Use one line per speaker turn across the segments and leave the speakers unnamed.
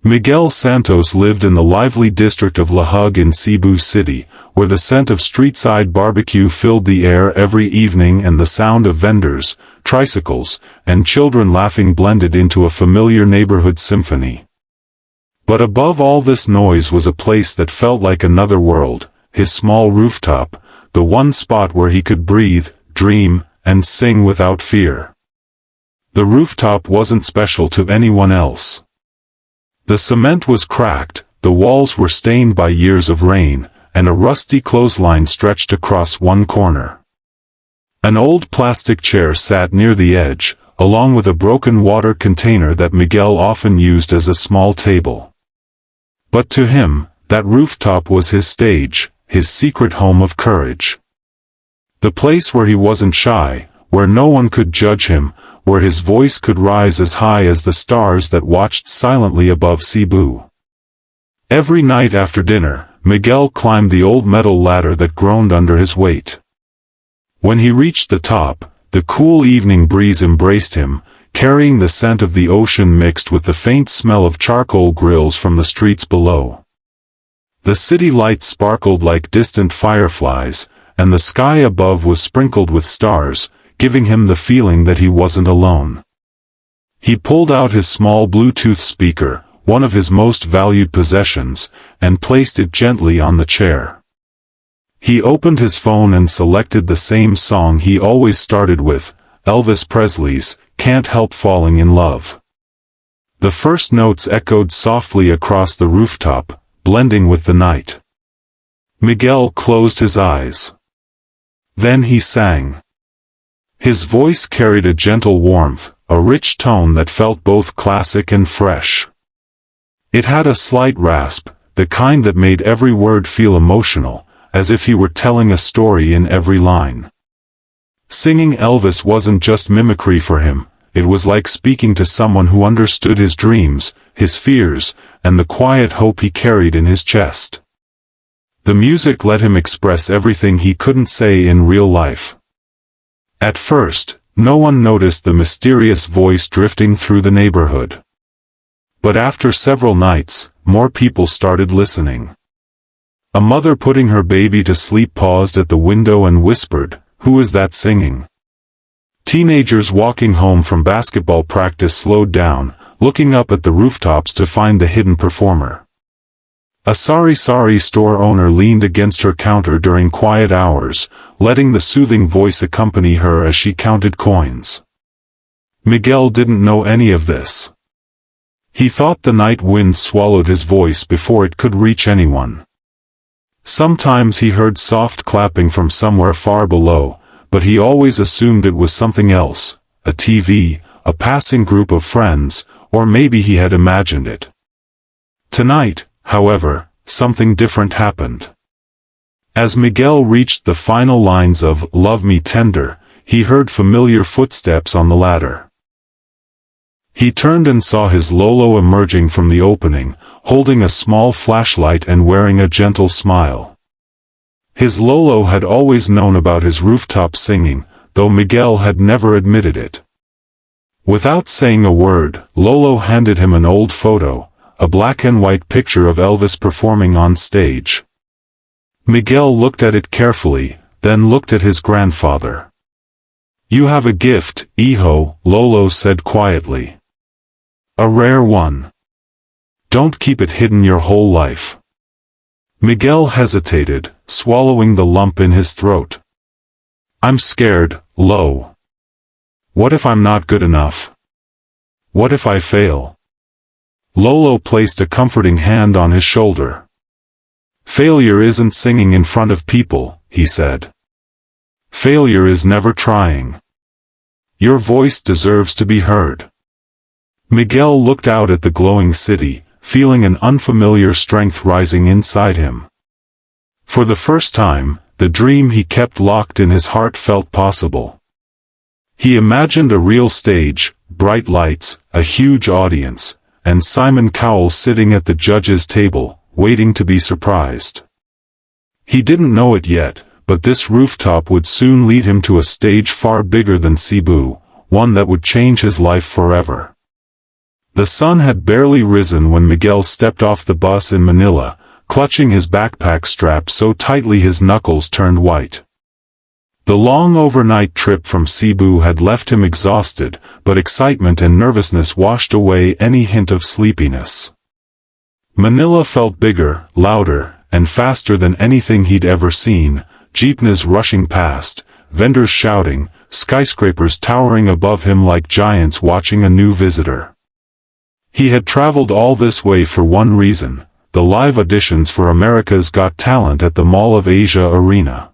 Miguel Santos lived in the lively district of Lahug in Cebu City, where the scent of street-side barbecue filled the air every evening and the sound of vendors, tricycles, and children laughing blended into a familiar neighborhood symphony. But above all this noise was a place that felt like another world, his small rooftop, the one spot where he could breathe, dream, and sing without fear. The rooftop wasn't special to anyone else. The cement was cracked, the walls were stained by years of rain, and a rusty clothesline stretched across one corner. An old plastic chair sat near the edge, along with a broken water container that Miguel often used as a small table. But to him, that rooftop was his stage, his secret home of courage. The place where he wasn't shy, where no one could judge him, where his voice could rise as high as the stars that watched silently above Cebu. Every night after dinner, Miguel climbed the old metal ladder that groaned under his weight. When he reached the top, the cool evening breeze embraced him, carrying the scent of the ocean mixed with the faint smell of charcoal grills from the streets below. The city lights sparkled like distant fireflies, and the sky above was sprinkled with stars, giving him the feeling that he wasn't alone. He pulled out his small Bluetooth speaker, one of his most valued possessions, and placed it gently on the chair. He opened his phone and selected the same song he always started with, Elvis Presley's "Can't Help Falling in Love." The first notes echoed softly across the rooftop, blending with the night. Miguel closed his eyes. Then he sang. His voice carried a gentle warmth, a rich tone that felt both classic and fresh. It had a slight rasp, the kind that made every word feel emotional, as if he were telling a story in every line. Singing Elvis wasn't just mimicry for him, it was like speaking to someone who understood his dreams, his fears, and the quiet hope he carried in his chest. The music let him express everything he couldn't say in real life. At first, no one noticed the mysterious voice drifting through the neighborhood. But after several nights, more people started listening. A mother putting her baby to sleep paused at the window and whispered, "Who is that singing?" Teenagers walking home from basketball practice slowed down, looking up at the rooftops to find the hidden performer. A sorry store owner leaned against her counter during quiet hours, letting the soothing voice accompany her as she counted coins. Miguel didn't know any of this. He thought the night wind swallowed his voice before it could reach anyone. Sometimes he heard soft clapping from somewhere far below, but he always assumed it was something else, a TV, a passing group of friends, or maybe he had imagined it. Tonight, however, something different happened. As Miguel reached the final lines of "Love Me Tender," he heard familiar footsteps on the ladder. He turned and saw his Lolo emerging from the opening, holding a small flashlight and wearing a gentle smile. His Lolo had always known about his rooftop singing, though Miguel had never admitted it. Without saying a word, Lolo handed him an old photo, a black and white picture of Elvis performing on stage. Miguel looked at it carefully, then looked at his grandfather. "You have a gift, hijo," Lolo said quietly. "A rare one. Don't keep it hidden your whole life." Miguel hesitated, swallowing the lump in his throat. "I'm scared, Lo. What if I'm not good enough? What if I fail?" Lolo placed a comforting hand on his shoulder. "Failure isn't singing in front of people," he said. "Failure is never trying. Your voice deserves to be heard." Miguel looked out at the glowing city, feeling an unfamiliar strength rising inside him. For the first time, the dream he kept locked in his heart felt possible. He imagined a real stage, bright lights, a huge audience, and Simon Cowell sitting at the judge's table, waiting to be surprised. He didn't know it yet, but this rooftop would soon lead him to a stage far bigger than Cebu, one that would change his life forever. The sun had barely risen when Miguel stepped off the bus in Manila, clutching his backpack strap so tightly his knuckles turned white. The long overnight trip from Cebu had left him exhausted, but excitement and nervousness washed away any hint of sleepiness. Manila felt bigger, louder, and faster than anything he'd ever seen, jeepneys rushing past, vendors shouting, skyscrapers towering above him like giants watching a new visitor. He had traveled all this way for one reason: the live auditions for America's Got Talent at the Mall of Asia Arena.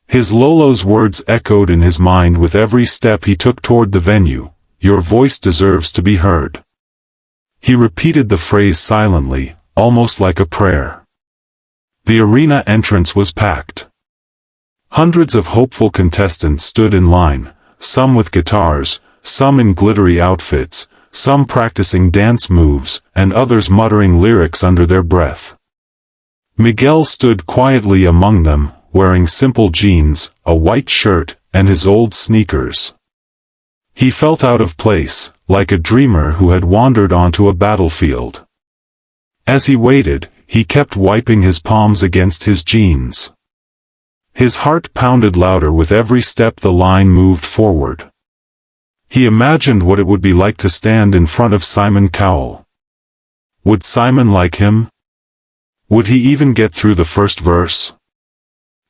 His Lolo's words echoed in his mind with every step he took toward the venue: "Your voice deserves to be heard." He repeated the phrase silently, almost like a prayer. The arena entrance was packed. Hundreds of hopeful contestants stood in line, some with guitars, some in glittery outfits, some practicing dance moves, and others muttering lyrics under their breath. Miguel stood quietly among them, wearing simple jeans, a white shirt, and his old sneakers. He felt out of place, like a dreamer who had wandered onto a battlefield. As he waited, he kept wiping his palms against his jeans. His heart pounded louder with every step the line moved forward. He imagined what it would be like to stand in front of Simon Cowell. Would Simon like him? Would he even get through the first verse?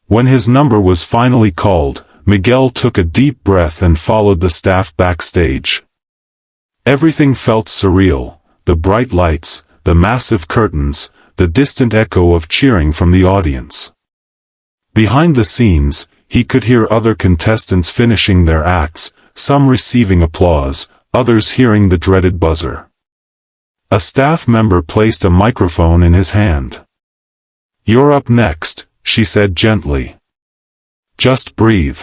When his number was finally called, Miguel took a deep breath and followed the staff backstage. Everything felt surreal: the bright lights, the massive curtains, the distant echo of cheering from the audience. Behind the scenes, he could hear other contestants finishing their acts, some receiving applause, others hearing the dreaded buzzer. A staff member placed a microphone in his hand. "You're up next," she said gently. "Just breathe.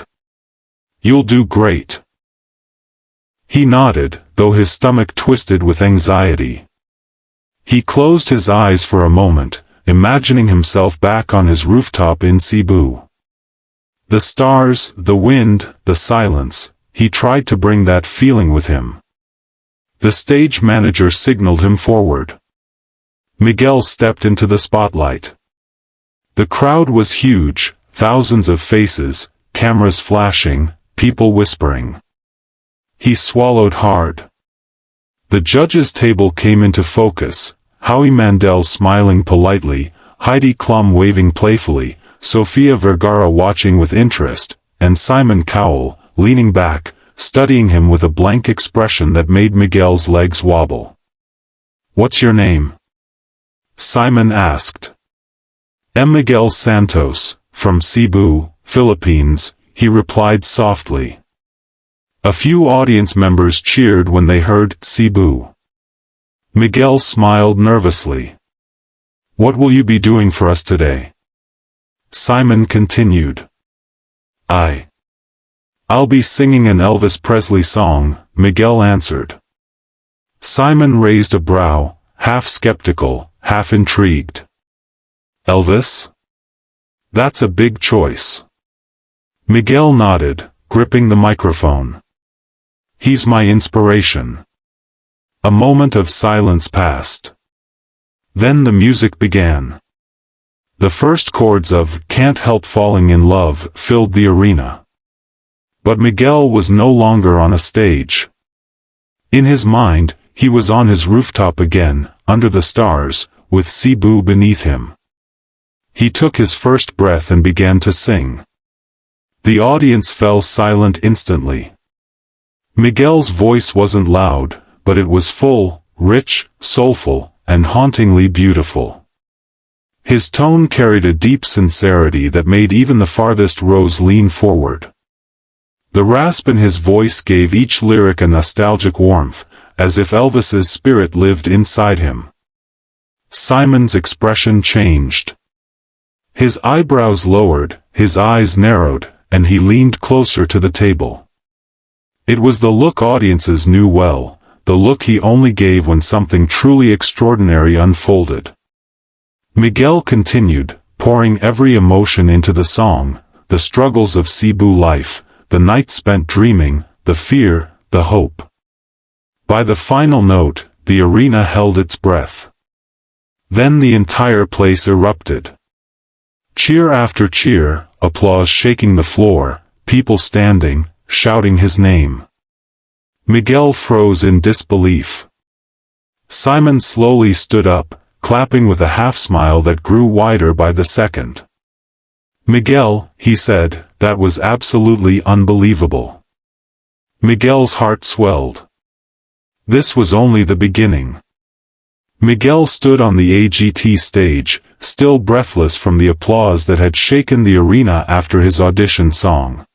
You'll do great." He nodded, though his stomach twisted with anxiety. He closed his eyes for a moment, imagining himself back on his rooftop in Cebu. The stars, the wind, the silence, he tried to bring that feeling with him. The stage manager signaled him forward. Miguel stepped into the spotlight. The crowd was huge, thousands of faces, cameras flashing, people whispering. He swallowed hard. The judges' table came into focus: Howie Mandel smiling politely, Heidi Klum waving playfully, Sofia Vergara watching with interest, and Simon Cowell, leaning back, studying him with a blank expression that made Miguel's legs wobble. "What's your name?" Simon asked. Miguel Santos, from Cebu, Philippines, he replied softly. A few audience members cheered when they heard Cebu. Miguel smiled nervously. "What will you be doing for us today?" Simon continued. I'll be singing an Elvis Presley song," Miguel answered. Simon raised a brow, half skeptical, half intrigued. "Elvis? That's a big choice." Miguel nodded, gripping the microphone. "He's my inspiration." A moment of silence passed. Then the music began. The first chords of "Can't Help Falling in Love" filled the arena. But Miguel was no longer on a stage. In his mind, he was on his rooftop again, under the stars, with Cebu beneath him. He took his first breath and began to sing. The audience fell silent instantly. Miguel's voice wasn't loud, but it was full, rich, soulful, and hauntingly beautiful. His tone carried a deep sincerity that made even the farthest rows lean forward. The rasp in his voice gave each lyric a nostalgic warmth, as if Elvis's spirit lived inside him. Simon's expression changed. His eyebrows lowered, his eyes narrowed, and he leaned closer to the table. It was the look audiences knew well, the look he only gave when something truly extraordinary unfolded. Miguel continued, pouring every emotion into the song: the struggles of Cebu life, the nights spent dreaming, the fear, the hope. By the final note, the arena held its breath. Then the entire place erupted. Cheer after cheer, applause shaking the floor, people standing, shouting his name. Miguel froze in disbelief. Simon slowly stood up, clapping with a half-smile that grew wider by the second. "Miguel," he said, "that was absolutely unbelievable." Miguel's heart swelled. This was only the beginning. Miguel stood on the AGT stage, still breathless from the applause that had shaken the arena after his audition song.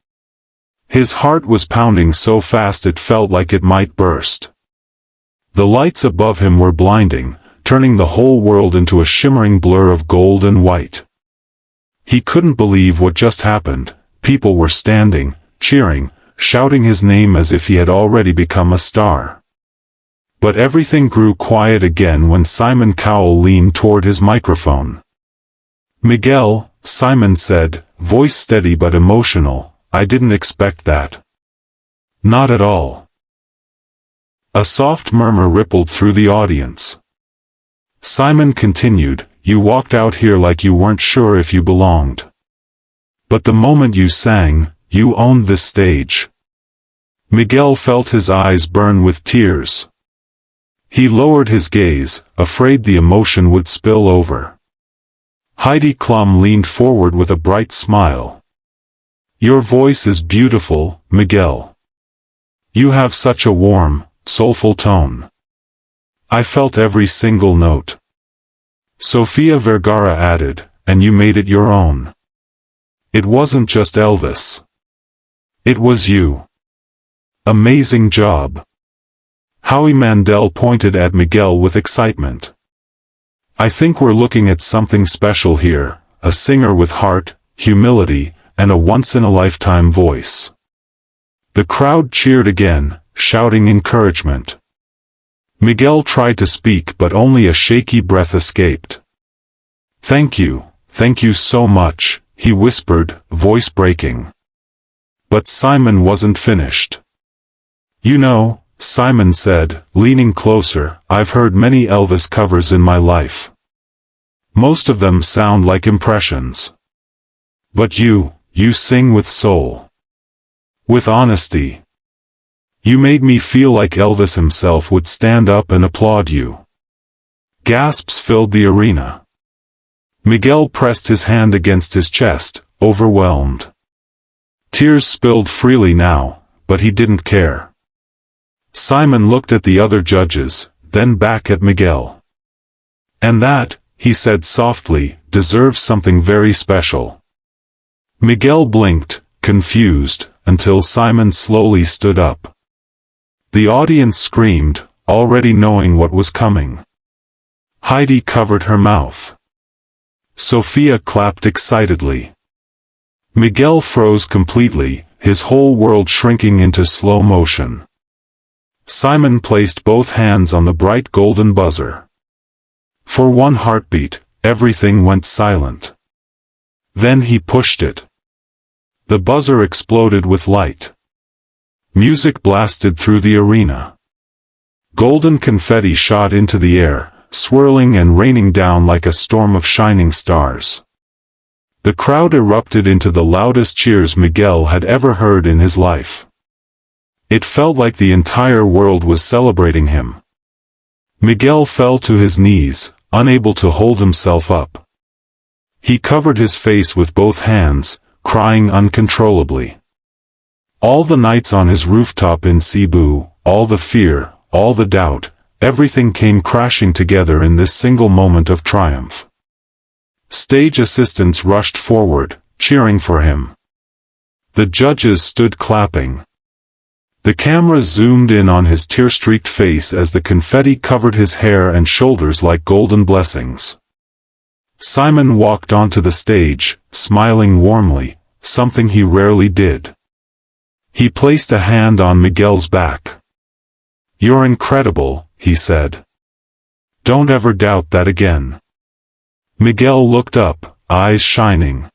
His heart was pounding so fast it felt like it might burst. The lights above him were blinding, turning the whole world into a shimmering blur of gold and white. He couldn't believe what just happened. People were standing, cheering, shouting his name as if he had already become a star. But everything grew quiet again when Simon Cowell leaned toward his microphone. "Miguel," Simon said, voice steady but emotional, "I didn't expect that." "Not at all." A soft murmur rippled through the audience. Simon continued, "You walked out here like you weren't sure if you belonged. But the moment you sang, you owned this stage." Miguel felt his eyes burn with tears. He lowered his gaze, afraid the emotion would spill over. Heidi Klum leaned forward with a bright smile. "Your voice is beautiful, Miguel. You have such a warm, soulful tone. I felt every single note." Sofia Vergara added, "And you made it your own. It wasn't just Elvis. It was you. Amazing job." Howie Mandel pointed at Miguel with excitement. "I think we're looking at something special here, a singer with heart, humility, and a once-in-a-lifetime voice." The crowd cheered again, shouting encouragement. Miguel tried to speak but only a shaky breath escaped. Thank you so much," he whispered, voice breaking. But Simon wasn't finished. "You know," Simon said, leaning closer, "I've heard many Elvis covers in my life. Most of them sound like impressions. But you sing with soul. With honesty. You made me feel like Elvis himself would stand up and applaud you." Gasps filled the arena. Miguel pressed his hand against his chest, overwhelmed. Tears spilled freely now, but he didn't care. Simon looked at the other judges, then back at Miguel. "And that," he said softly, "deserves something very special." Miguel blinked, confused, until Simon slowly stood up. The audience screamed, already knowing what was coming. Heidi covered her mouth. Sophia clapped excitedly. Miguel froze completely, his whole world shrinking into slow motion. Simon placed both hands on the bright golden buzzer. For one heartbeat, everything went silent. Then he pushed it. The buzzer exploded with light. Music blasted through the arena. Golden confetti shot into the air, swirling and raining down like a storm of shining stars. The crowd erupted into the loudest cheers Miguel had ever heard in his life. It felt like the entire world was celebrating him. Miguel fell to his knees, unable to hold himself up. He covered his face with both hands, crying uncontrollably. All the nights on his rooftop in Cebu, all the fear, all the doubt, everything came crashing together in this single moment of triumph. Stage assistants rushed forward, cheering for him. The judges stood clapping. The camera zoomed in on his tear-streaked face as the confetti covered his hair and shoulders like golden blessings. Simon walked onto the stage, smiling warmly, something he rarely did. He placed a hand on Miguel's back. "You're incredible," he said. "Don't ever doubt that again." Miguel looked up, eyes shining.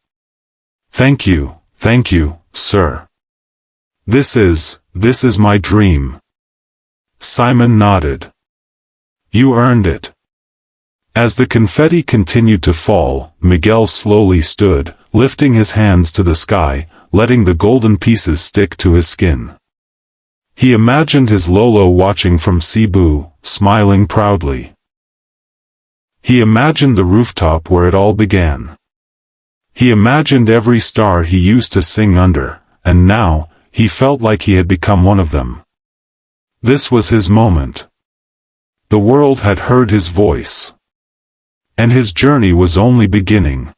Thank you, sir. This is my dream." Simon nodded. You earned it. As the confetti continued to fall, Miguel slowly stood, lifting his hands to the sky, letting the golden pieces stick to his skin. He imagined his Lolo watching from Cebu, smiling proudly. He imagined the rooftop where it all began. He imagined every star he used to sing under, and now, he felt like he had become one of them. This was his moment. The world had heard his voice. And his journey was only beginning.